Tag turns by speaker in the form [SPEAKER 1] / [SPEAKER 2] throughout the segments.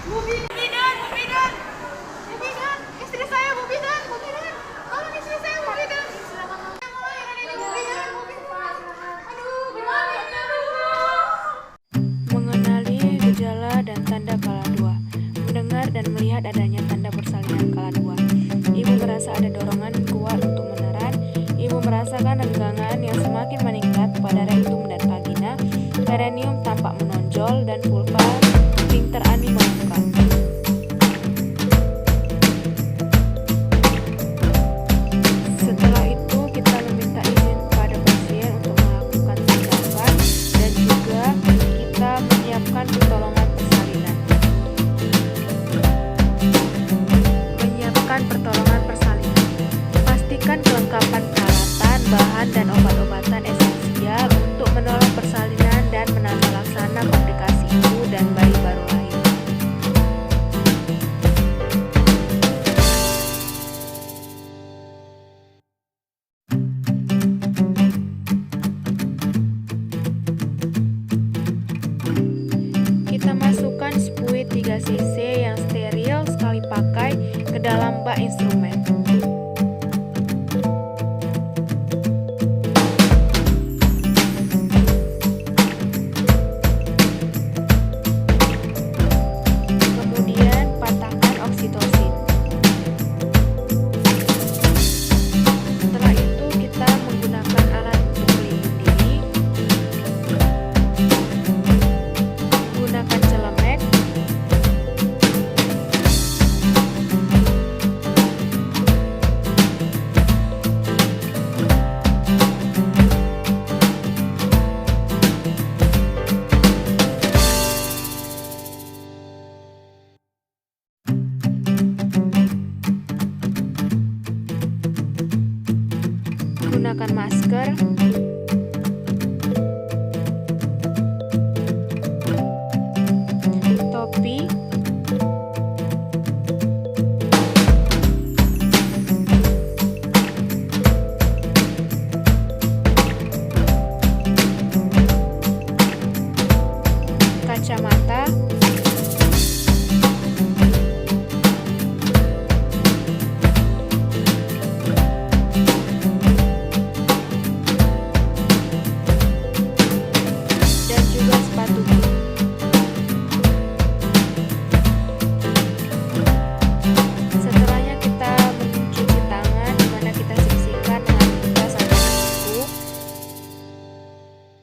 [SPEAKER 1] Bu Bidan, Bu Bidan, Bu Bidan, istri saya Bu Bidan, Bu Bidan, tolong istri saya Bu Bidan. Mulai ini Bu Bidan, Bu Bidan. Aduh, gimana ini aduh.
[SPEAKER 2] Mengenali gejala dan tanda kala 2. Mendengar dan melihat adanya tanda persalinan kala 2. Ibu merasa ada dorongan kuat untuk meneran. Ibu merasakan renggangan yang semakin meningkat pada rektum dan vagina. Perineum tampak menonjol dan vulva sphincter ani membuka. Setelah itu kita meminta izin kepada pasien untuk melakukan tindakan dan juga kita menyiapkan pertolongan persalinan. Menyiapkan pertolongan persalinan. Pastikan kelengkapan peralatan, bahan dan obat-obatan esensial untuk menolong persalinan dan menata laksana komplikasi ibu dan bayi baru lahir. Kita masukkan spuit 3 cc yang steril sekali pakai ke dalam bak instrumen. Kemudian patahkan oksitosin. Setelah itu kita menggunakan alat untuk pelindung diri. Gunakan celemek. Gunakan masker. Topi. Kacamata. Dan juga sepatu boot. Setelahnya kita mencuci tangan, di mana kita sisihkan dengan kita sampai kuku.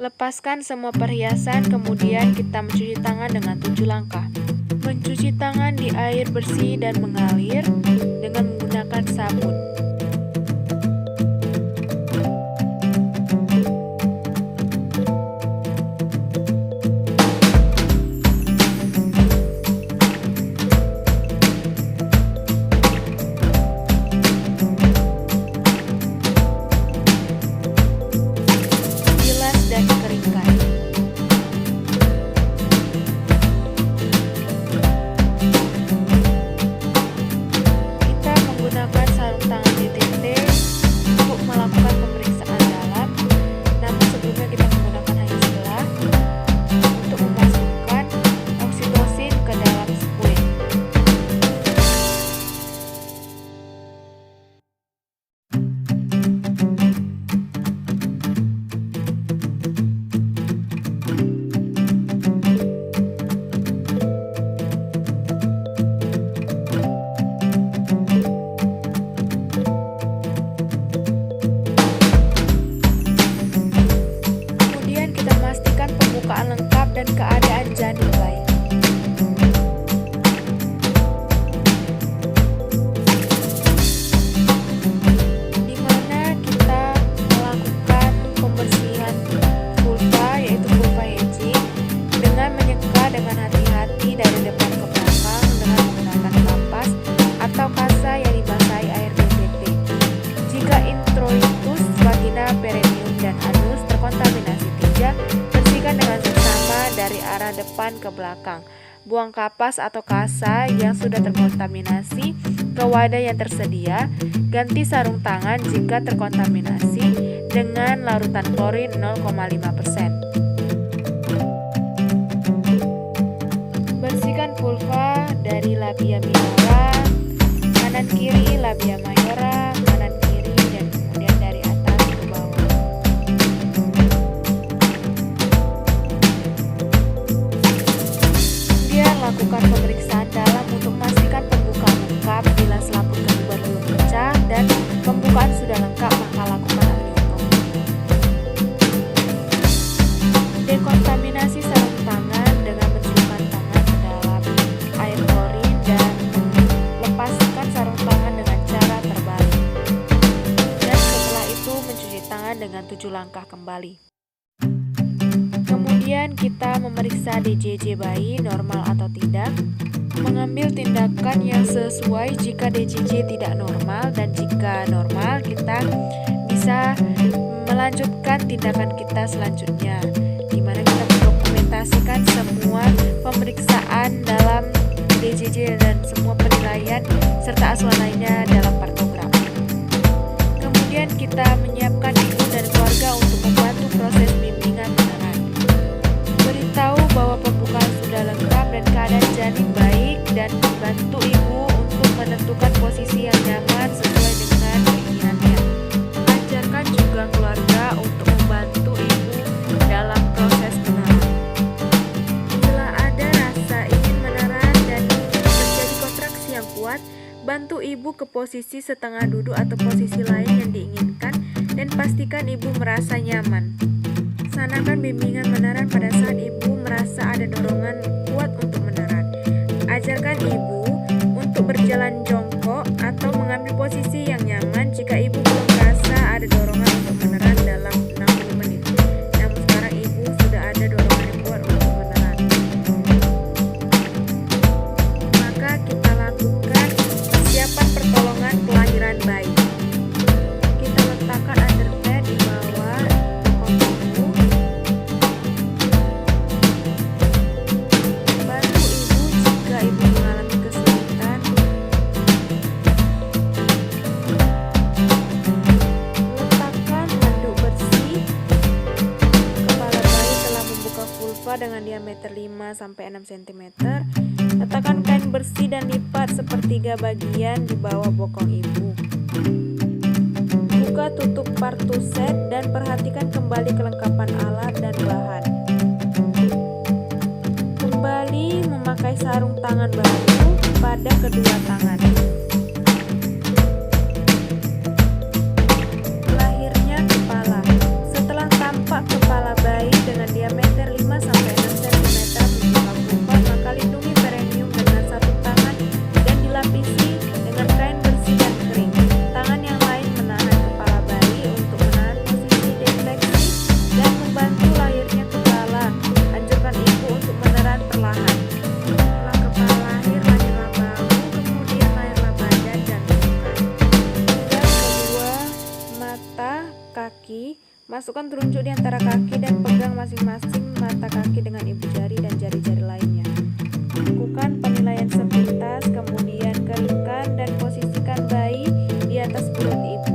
[SPEAKER 2] Lepaskan semua perhiasan, kemudian kita mencuci tangan dengan 7 langkah. Mencuci tangan di air bersih dan mengalir dengan menggunakan sabun. Bilas dan keringkan. Kita menggunakan sarung tangan DTT untuk melakukan pemeriksaan dalam. Namun sebelumnya kita menggunakan hanya sebelah untuk memasukkan oksitosin ke dalam spuit. Kemudian kita pastikan pembukaan lengkap dan keadaan janin bayi. Di mana kita melakukan pembersihan vulva, yaitu vulva hedging, dengan menyeka dengan hati-hati dari depan ke belakang dengan menggunakan kapas atau kasa yang dibasahi air DTT. Jika introitus, vagina, perineum, dan anus terkontaminasi tinja, bersihkan dengan seksama dari arah depan ke belakang. Buang kapas atau kasa yang sudah terkontaminasi ke wadah yang tersedia. Ganti sarung tangan jika terkontaminasi dengan larutan klorin 0,5%. Bersihkan vulva labia minora, kanan kiri labia mayora, kanan kiri, dan kemudian dari atas ke bawah. Kemudian lakukan pemeriksaan dalam untuk memastikan pembukaan lengkap. Bila selaput kedua belum pecah dan pembukaan sudah lengkap, maka lakukan amniotomi. Dekontaminasi sarung tangan dengan mencelupkan tangan ke dalam air klorin dan lepaskan sarung tangan dengan cara terbalik. Dan setelah itu mencuci tangan dengan 7 langkah kembali. Kemudian kita memeriksa DJJ bayi normal atau tidak, mengambil tindakan yang sesuai jika DJJ tidak normal, dan jika normal kita bisa melanjutkan tindakan kita selanjutnya, di mana kita mendokumentasikan semua pemeriksaan dalam DJJ dan semua penilaian serta asuhan lainnya dalam kartograf. Kemudian kita menyiapkan ibu dan keluarga untuk membantu proses bimbingan meneran. Beritahu bahwa pembukaan sudah lengkap dan keadaan janin baik, dan membantu ibu untuk menentukan posisi yang nyaman sesuai dengan keinginannya. Ajarkan juga keluarga untuk membantu ibu dalam proses meneran. Bila ada rasa ingin meneran dan terjadi kontraksi yang kuat, bantu ibu ke posisi setengah duduk atau posisi lain yang diinginkan, dan pastikan ibu merasa nyaman. Laksanakan bimbingan meneran pada saat ibu merasa ada dorongan kuat untuk meneran. Ajarkan ibu untuk berjalan jongkok atau mengambil posisi yang nyaman jika ibu belum merasa ada dorongan untuk meneran dalam 60 menit. Namun sekarang ibu sudah ada dorongan yang kuat untuk meneran. Maka kita lakukan persiapan pertolongan kelahiran bayi. Kita letakkan underpad di bawah bokong ibu. Bantu ibu jika ibu mengalami kesulitan. Letakkan handuk bersih. Kepala bayi telah membuka vulva dengan diameter 5-6 cm. Letakkan kain bersih dan lipat sepertiga bagian di bawah bokong ibu. Buka tutup partuset dan perhatikan kembali kelengkapan alat dan bahan. Kembali memakai sarung tangan baru pada kedua tangan. Lahirnya kepala. Setelah tampak kepala bayi dengan diameter 5-6 cm membuka vulva, maka lindungi perineum dengan satu tangan dan dilapisi dengan kain bersih dan kering. Tangan yang lain menahan kepala bayi untuk menahan posisi deteksi dan membantu lahirnya kepala. Anjurkan ibu untuk meneran perlahan. Setelah kepala lahir, lahirlah bahu, kemudian lahirlah badan dan muka. Dan kedua mata kaki, masukkan telunjuk di antara kaki dan pegang masing-masing mata kaki dengan ibu jari dan jari-jari lainnya. Lakukan penilaian sepintas, kemudian keringkan dan posisikan bayi di atas perut ibu.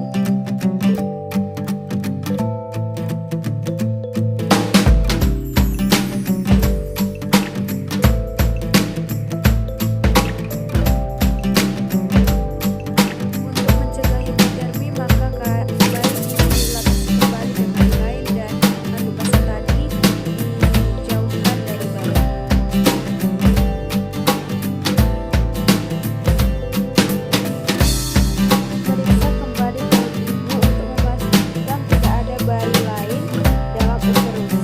[SPEAKER 2] Untuk mencegah hipotermi, maka bayi dilapisi kembali dengan kain dan handuk basah tadi dijauhkan dari bayi. Periksa kembali perut ibu untuk memastikan tidak ada bayi lain dalam uterus.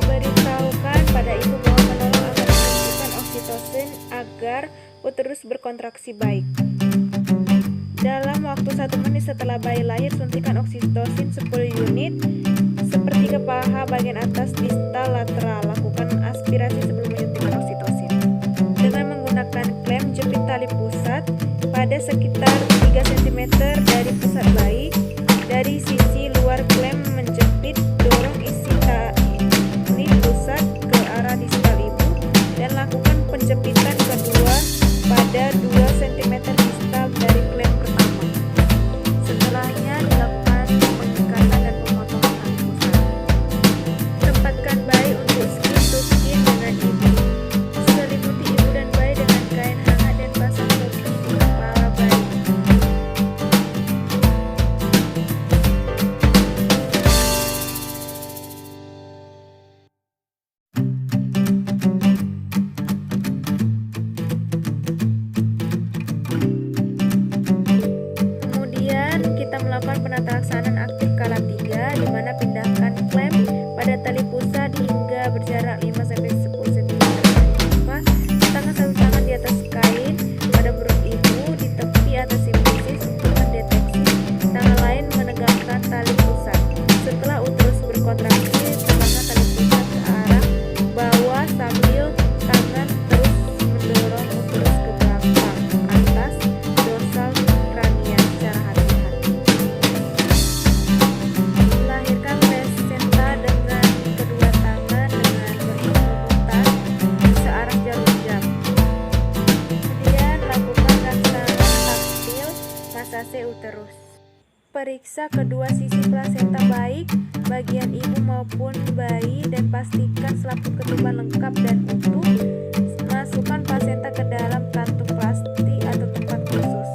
[SPEAKER 2] Beritahukan pada ibu bahwa menolong akan menunjukkan oksitosin agar uterus berkontraksi baik. Dalam waktu 1 menit setelah bayi lahir, suntikan oksitosin 10 unit sepertiga paha bagian atas distal lateral. Lakukan aspirasi sebelum menyuntikkan oksitosin. Dengan menggunakan klem, jepit tali pusat pada sekitar 3 cm dari pusat bayi. Dari sisi luar klem menjepit, dorong isi tali pusat ke arah distal ibu dan lakukan penjepitan kedua pada 2 cm distal dari klem pertama. Setelahnya dilakukan pengikatan dan pemotongan tali pusat. Tempatkan bayi untuk skin to skin dengan ibu. Selimuti ibu dan bayi fase uterus. Periksa kedua sisi plasenta baik bagian ibu maupun bayi dan pastikan selaput ketuban lengkap dan utuh. Masukkan plasenta ke dalam kantung plastik atau tempat khusus.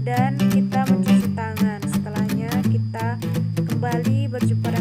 [SPEAKER 2] Dan kita mencuci tangan. Setelahnya kita kembali berjumpa